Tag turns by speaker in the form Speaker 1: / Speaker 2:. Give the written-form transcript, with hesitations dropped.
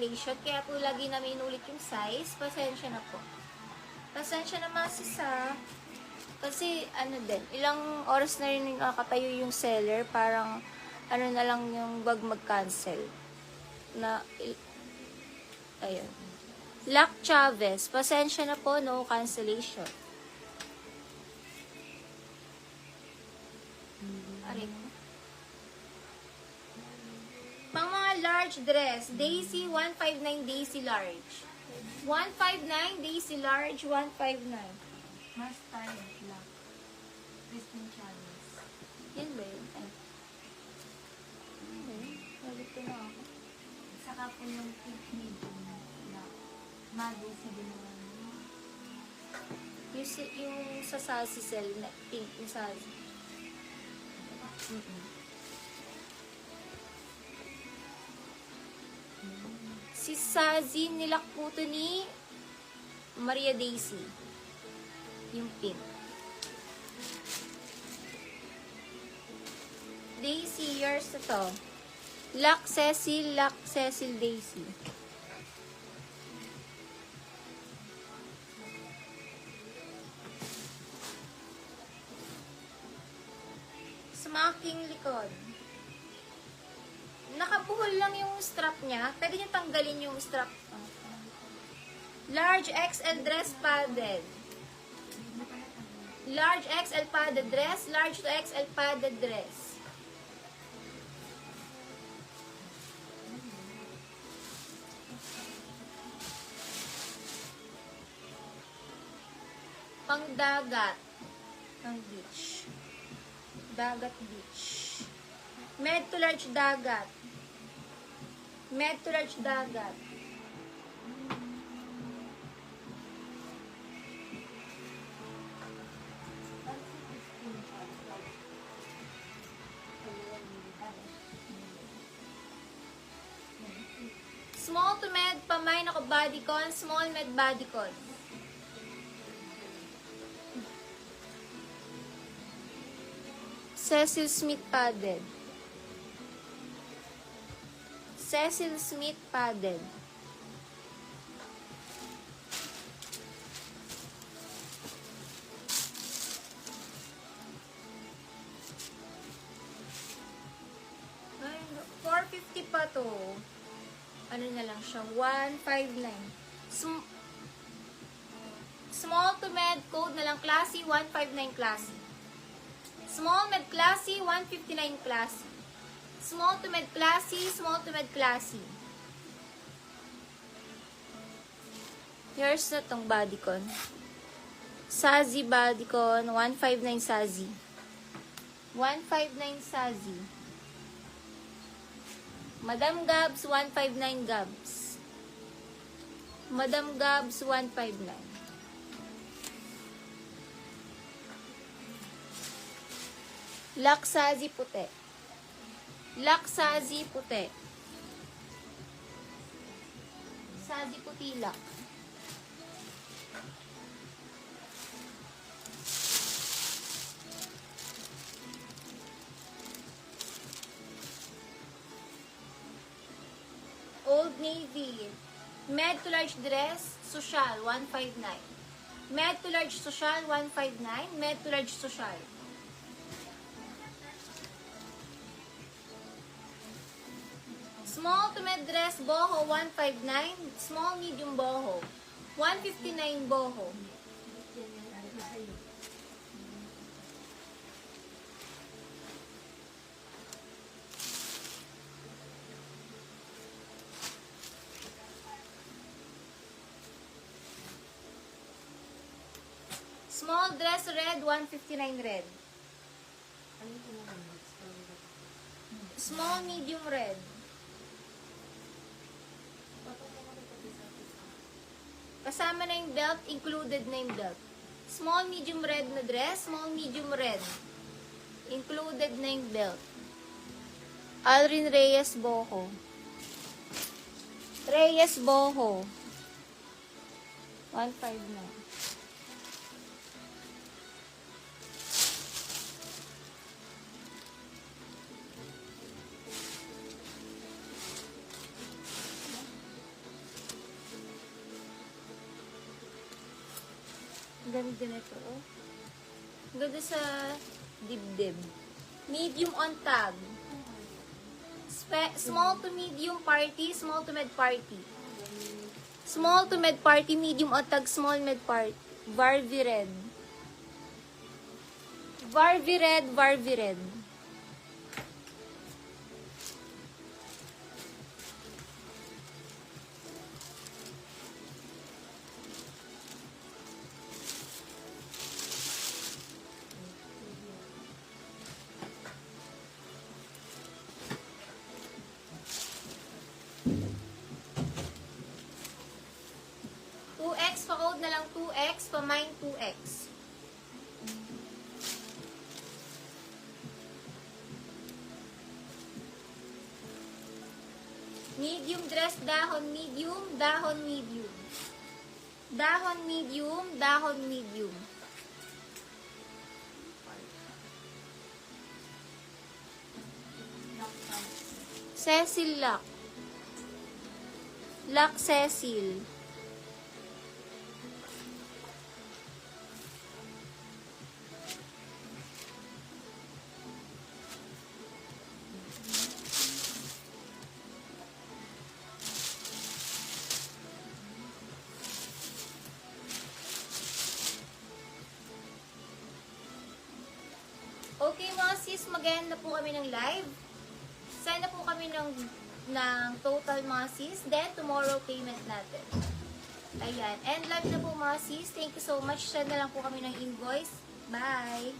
Speaker 1: cancellation. Kaya po lagi namin inulit yung size. Pasensya na po. Pasensya na masisa. Kasi ano din, ilang oras na rin nakakatayo yung seller. Parang ano na lang yung wag mag-cancel. Ayun. Lac Chavez. Pasensya na po, no cancellation. Aray ko. Pang mga large dress, Daisy 159 Daisy large. 159 Daisy large, 159.
Speaker 2: Mas tayo lang. Christine Chavez.
Speaker 1: Yan ba yun? Ay. Balik ko na ako.
Speaker 2: Saka po yung pink medium na Daisy din naman.
Speaker 1: Yung sa Sassy Cell na pink yung Sassy. Si Sassy nilak po to ni Maria Daisy. Yung pink. Daisy, yours na to. Lac Cecil Daisy. Smacking likod. Nakabuhol lang yung strap niya. Pwede niyo tanggalin yung strap. Large XL dress padded. Large XL padded dress. Large to XL padded dress. Pang dagat. Pang beach. Dagat beach. Med to large dagat. Med to large dagat. Small to med, pamay naka bodycon, small med bodycon. Cecil Smith padded. Cecil Smith padded. Ay, 450 pa to. Ano na lang siya? 159. Small to med code na lang classy, 159 classy. Small med classy, 159 classy. Small to med classy, small to med classy. Here's na tong bodycon. Sassy bodycon, 159 Sassy. 159 Sassy. Madam Gabs, 159 Gabs. Madam Gabs, 159. Lac Sassy puti. Lac Sassy puti. Sassy puti lac. Old Navy. Med to large dress, social, 159. Med to large social, 159. Med to large social. Small to med dress, boho, 159. Small medium boho, 159 boho. Small dress red, 159 red. Small medium red. Kasama na yung belt, included na yung belt. Small medium red na dress, small medium red. Included na yung belt. Alrin Reyes Boho. Reyes Boho. 159. Ganda nito, oh. Ganda sa dibdib. Medium on tag. Small to medium party, small to mid party. Small to mid party, medium on tag, small mid party. Varvi red. Varvi red, Varvi red. Pa-code na lang 2X, pa-mine 2X. Medium dress, dahon medium, dahon medium. Dahon medium, dahon medium. Cecil Lock. Lock Cecil. Okay mga sis, mag-end na po kami ng live. Sign na po kami ng total mga sis. Then, tomorrow payment natin. Ayan. End live na po mga sis. Thank you so much. Send na lang po kami ng invoice. Bye!